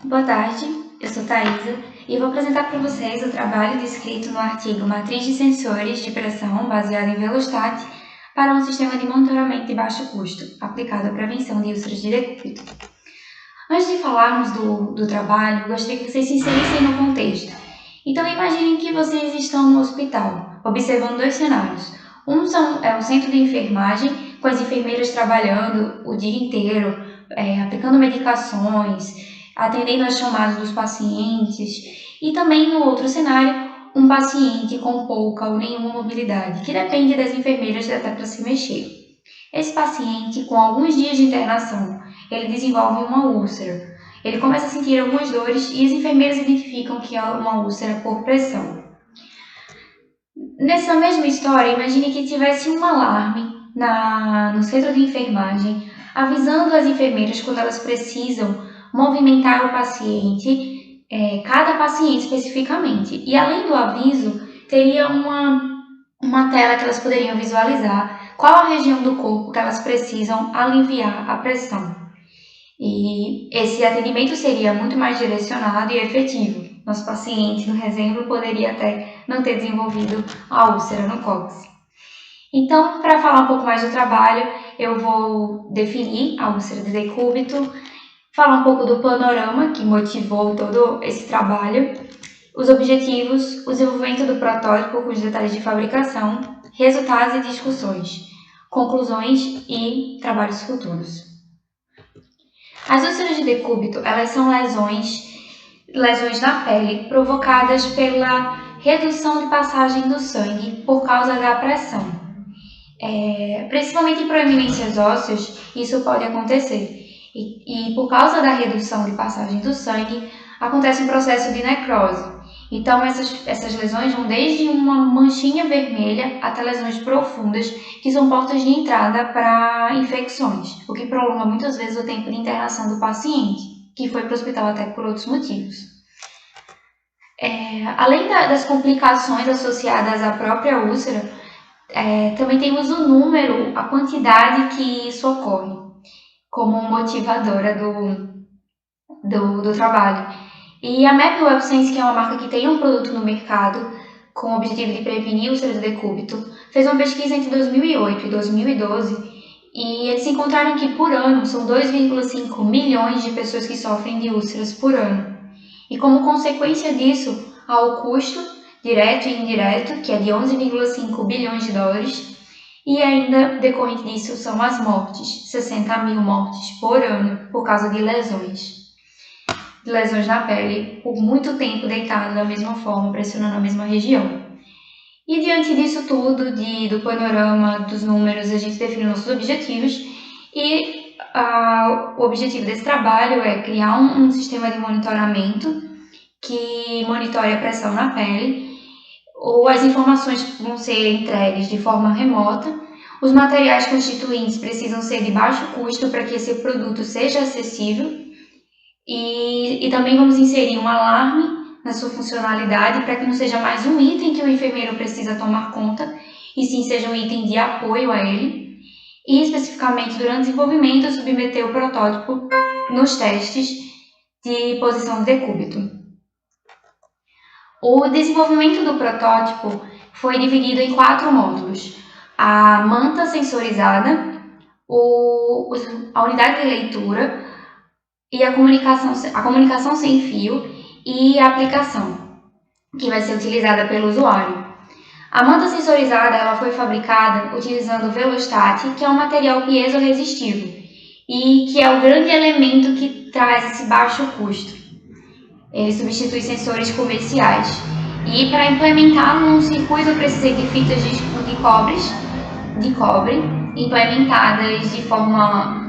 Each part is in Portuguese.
Boa tarde, eu sou Thaisa e vou apresentar para vocês o trabalho descrito no artigo Matriz de Sensores de Pressão baseado em Velostat para um sistema de monitoramento de baixo custo, aplicado à prevenção de úlceras de decúbito. Antes de falarmos do trabalho, gostaria que vocês se inserissem no contexto. Então imaginem que vocês estão no hospital, observando dois cenários. Um é o centro de enfermagem, com as enfermeiras trabalhando o dia inteiro, aplicando medicações, atendendo às chamadas dos pacientes, e também no outro cenário, um paciente com pouca ou nenhuma mobilidade, que depende das enfermeiras até para se mexer. Esse paciente, com alguns dias de internação, ele desenvolve uma úlcera. Ele começa a sentir algumas dores e as enfermeiras identificam que é uma úlcera por pressão. Nessa mesma história, imagine que tivesse um alarme no centro de enfermagem, avisando as enfermeiras quando elas precisam movimentar o paciente, cada paciente especificamente. E além do aviso, teria uma tela que elas poderiam visualizar qual a região do corpo que elas precisam aliviar a pressão. E esse atendimento seria muito mais direcionado e efetivo. Nosso paciente, no exemplo, poderia até não ter desenvolvido a úlcera no cóccix. Então, para falar um pouco mais do trabalho, eu vou definir a úlcera de decúbito, falar um pouco do panorama que motivou todo esse trabalho, os objetivos, o desenvolvimento do protótipo com os detalhes de fabricação, resultados e discussões, conclusões e trabalhos futuros. As úlceras de decúbito, elas são lesões na pele provocadas pela redução de passagem do sangue por causa da pressão. Principalmente em proeminências ósseas, isso pode acontecer. E por causa da redução de passagem do sangue, acontece um processo de necrose. Então, essas lesões vão desde uma manchinha vermelha até lesões profundas, que são portas de entrada para infecções, o que prolonga muitas vezes o tempo de internação do paciente, que foi para o hospital até por outros motivos. Além das complicações associadas à própria úlcera, também temos o número, a quantidade que isso ocorre, como motivadora do trabalho. E a Map Web Sense, que é uma marca que tem um produto no mercado com o objetivo de prevenir úlceras de decúbito, fez uma pesquisa entre 2008 e 2012 e eles encontraram que por ano são 2,5 milhões de pessoas que sofrem de úlceras por ano. E como consequência disso, há o custo direto e indireto, que é de 11,5 bilhões de dólares, e ainda decorrente disso são as mortes, 60 mil mortes por ano por causa de lesões na pele, por muito tempo deitado da mesma forma, pressionando a mesma região. E diante disso tudo, do panorama, dos números, a gente define nossos objetivos e o objetivo desse trabalho é criar um sistema de monitoramento que monitore a pressão na pele, ou as informações vão ser entregues de forma remota. Os materiais constituintes precisam ser de baixo custo para que esse produto seja acessível. E também vamos inserir um alarme na sua funcionalidade para que não seja mais um item que o enfermeiro precisa tomar conta, e sim seja um item de apoio a ele. E especificamente durante o desenvolvimento, submeter o protótipo nos testes de posição de decúbito. O desenvolvimento do protótipo foi dividido em 4 módulos: a manta sensorizada, a unidade de leitura, e a comunicação sem fio e a aplicação, que vai ser utilizada pelo usuário. A manta sensorizada ela foi fabricada utilizando o Velostat, que é um material piezoresistível e que é o grande elemento que traz esse baixo custo. Ele substitui sensores comerciais. E para implementá-lo num circuito eu precisei de fitas de cobre implementadas de forma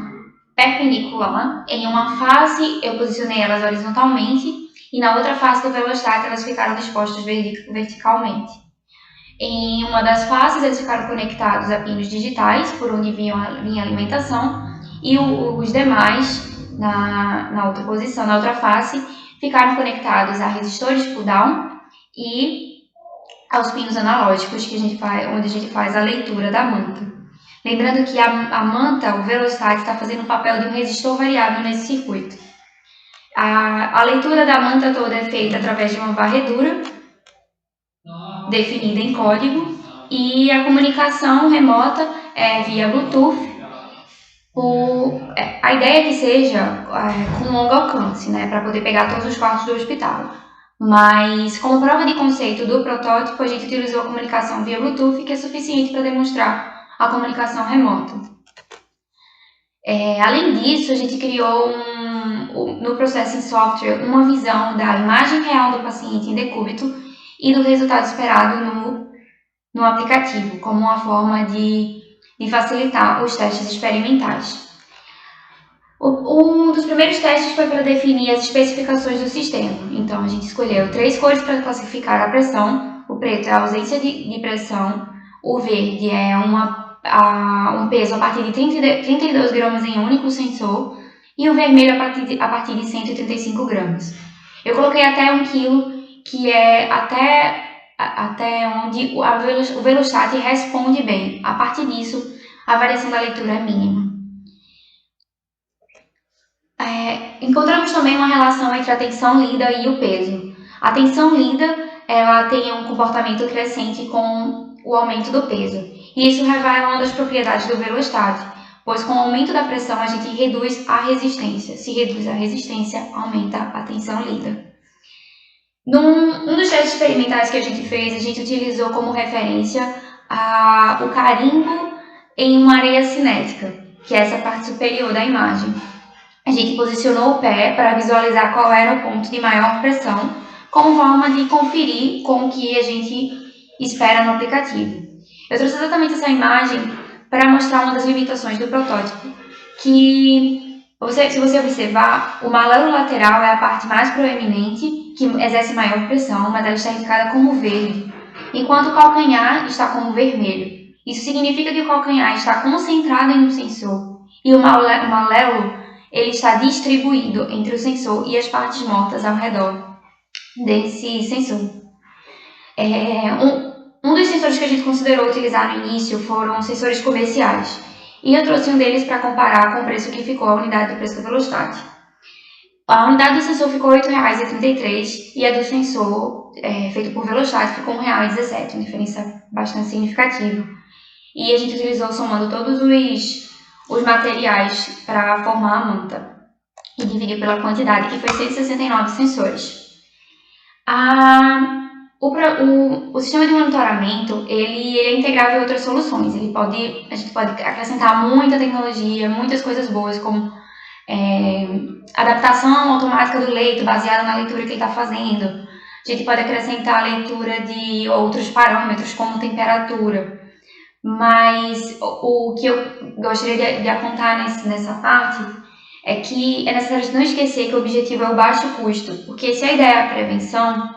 perpendicular. Em uma face eu posicionei elas horizontalmente e na outra face do Velostat elas ficaram dispostas verticalmente. Em uma das faces eles ficaram conectados a pinos digitais, por onde vinha a alimentação, e os demais, na outra posição, na outra face, ficaram conectados a resistores pull-down e aos pinos analógicos onde a gente faz a leitura da manta. Lembrando que a manta, o Velostat, está fazendo o papel de um resistor variável nesse circuito. A leitura da manta toda é feita através de uma varredura definida em código e a comunicação remota é via Bluetooth. A ideia é que seja com longo alcance, né, para poder pegar todos os quartos do hospital. Mas, como prova de conceito do protótipo, a gente utilizou a comunicação via Bluetooth, que é suficiente para demonstrar a comunicação remota. Além disso, a gente criou no Processing Software uma visão da imagem real do paciente em decúbito e do resultado esperado no aplicativo, como uma forma de facilitar os testes experimentais. Um dos primeiros testes foi para definir as especificações do sistema. Então, a gente escolheu 3 cores para classificar a pressão. O preto é a ausência de pressão, o verde é um peso a partir de 32 gramas em um único sensor e o vermelho a partir de 135 gramas. Eu coloquei até 1 quilo, que é até onde o Velostat responde bem. A partir disso, a variação da leitura é mínima. Encontramos também uma relação entre a tensão lida e o peso. A tensão lida ela tem um comportamento crescente com o aumento do peso. E isso revela uma das propriedades do Velostat, pois com o aumento da pressão a gente reduz a resistência. Se reduz a resistência, aumenta a tensão lida. Um dos testes experimentais que a gente fez, a gente utilizou como referência o carimbo em uma areia cinética, que é essa parte superior da imagem. A gente posicionou o pé para visualizar qual era o ponto de maior pressão, como forma de conferir com o que a gente espera no aplicativo. Eu trouxe exatamente essa imagem para mostrar uma das limitações do protótipo, que se você observar, o malelo lateral é a parte mais proeminente, que exerce maior pressão, mas ela está indicada como verde, enquanto o calcanhar está como vermelho. Isso significa que o calcanhar está concentrado em um sensor e o malelo ele está distribuído entre o sensor e as partes mortas ao redor desse sensor. Um dos sensores que a gente considerou utilizar no início foram sensores comerciais. E eu trouxe um deles para comparar com o preço que ficou a unidade do preço do Velostat. A unidade do sensor ficou R$ 8,33 e a do sensor feito por Velostat ficou R$ 1,17, uma diferença bastante significativa. E a gente utilizou somando todos os materiais para formar a manta e dividiu pela quantidade, que foi 169 sensores. O sistema de monitoramento ele é integrável a outras soluções. A gente pode acrescentar muita tecnologia, muitas coisas boas, como adaptação automática do leito baseada na leitura que ele está fazendo. A gente pode acrescentar a leitura de outros parâmetros, como temperatura. Mas o que eu gostaria de apontar nessa parte é que é necessário não esquecer que o objetivo é o baixo custo, porque se a ideia é a prevenção,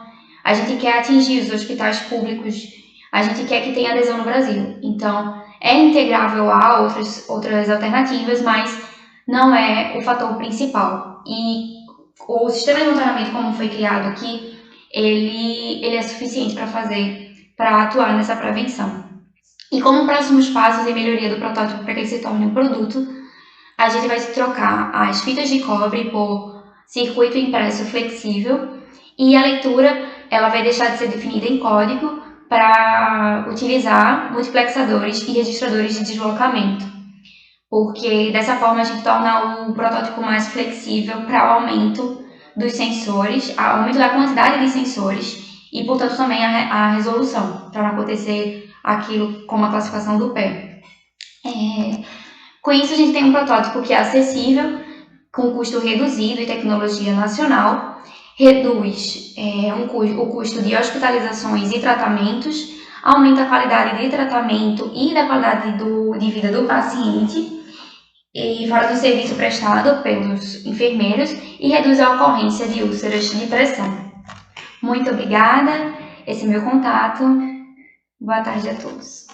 a gente quer atingir os hospitais públicos, a gente quer que tenha adesão no Brasil. Então, é integrável a outras alternativas, mas não é o fator principal. E o sistema de monitoramento, como foi criado aqui, ele é suficiente para atuar nessa prevenção. E como próximos passos e melhoria do protótipo para que ele se torne um produto, a gente vai trocar as fitas de cobre por circuito impresso flexível e a leitura ela vai deixar de ser definida em código para utilizar multiplexadores e registradores de deslocamento, porque dessa forma a gente torna o protótipo mais flexível para o aumento dos sensores, aumento da quantidade de sensores e, portanto, também a resolução, para não acontecer aquilo como a classificação do pé. Com isso, a gente tem um protótipo que é acessível, com custo reduzido e tecnologia nacional, reduz o custo de hospitalizações e tratamentos, aumenta a qualidade de tratamento e da qualidade de vida do paciente, e fora do serviço prestado pelos enfermeiros, e reduz a ocorrência de úlceras de pressão. Muito obrigada, esse é meu contato. Boa tarde a todos.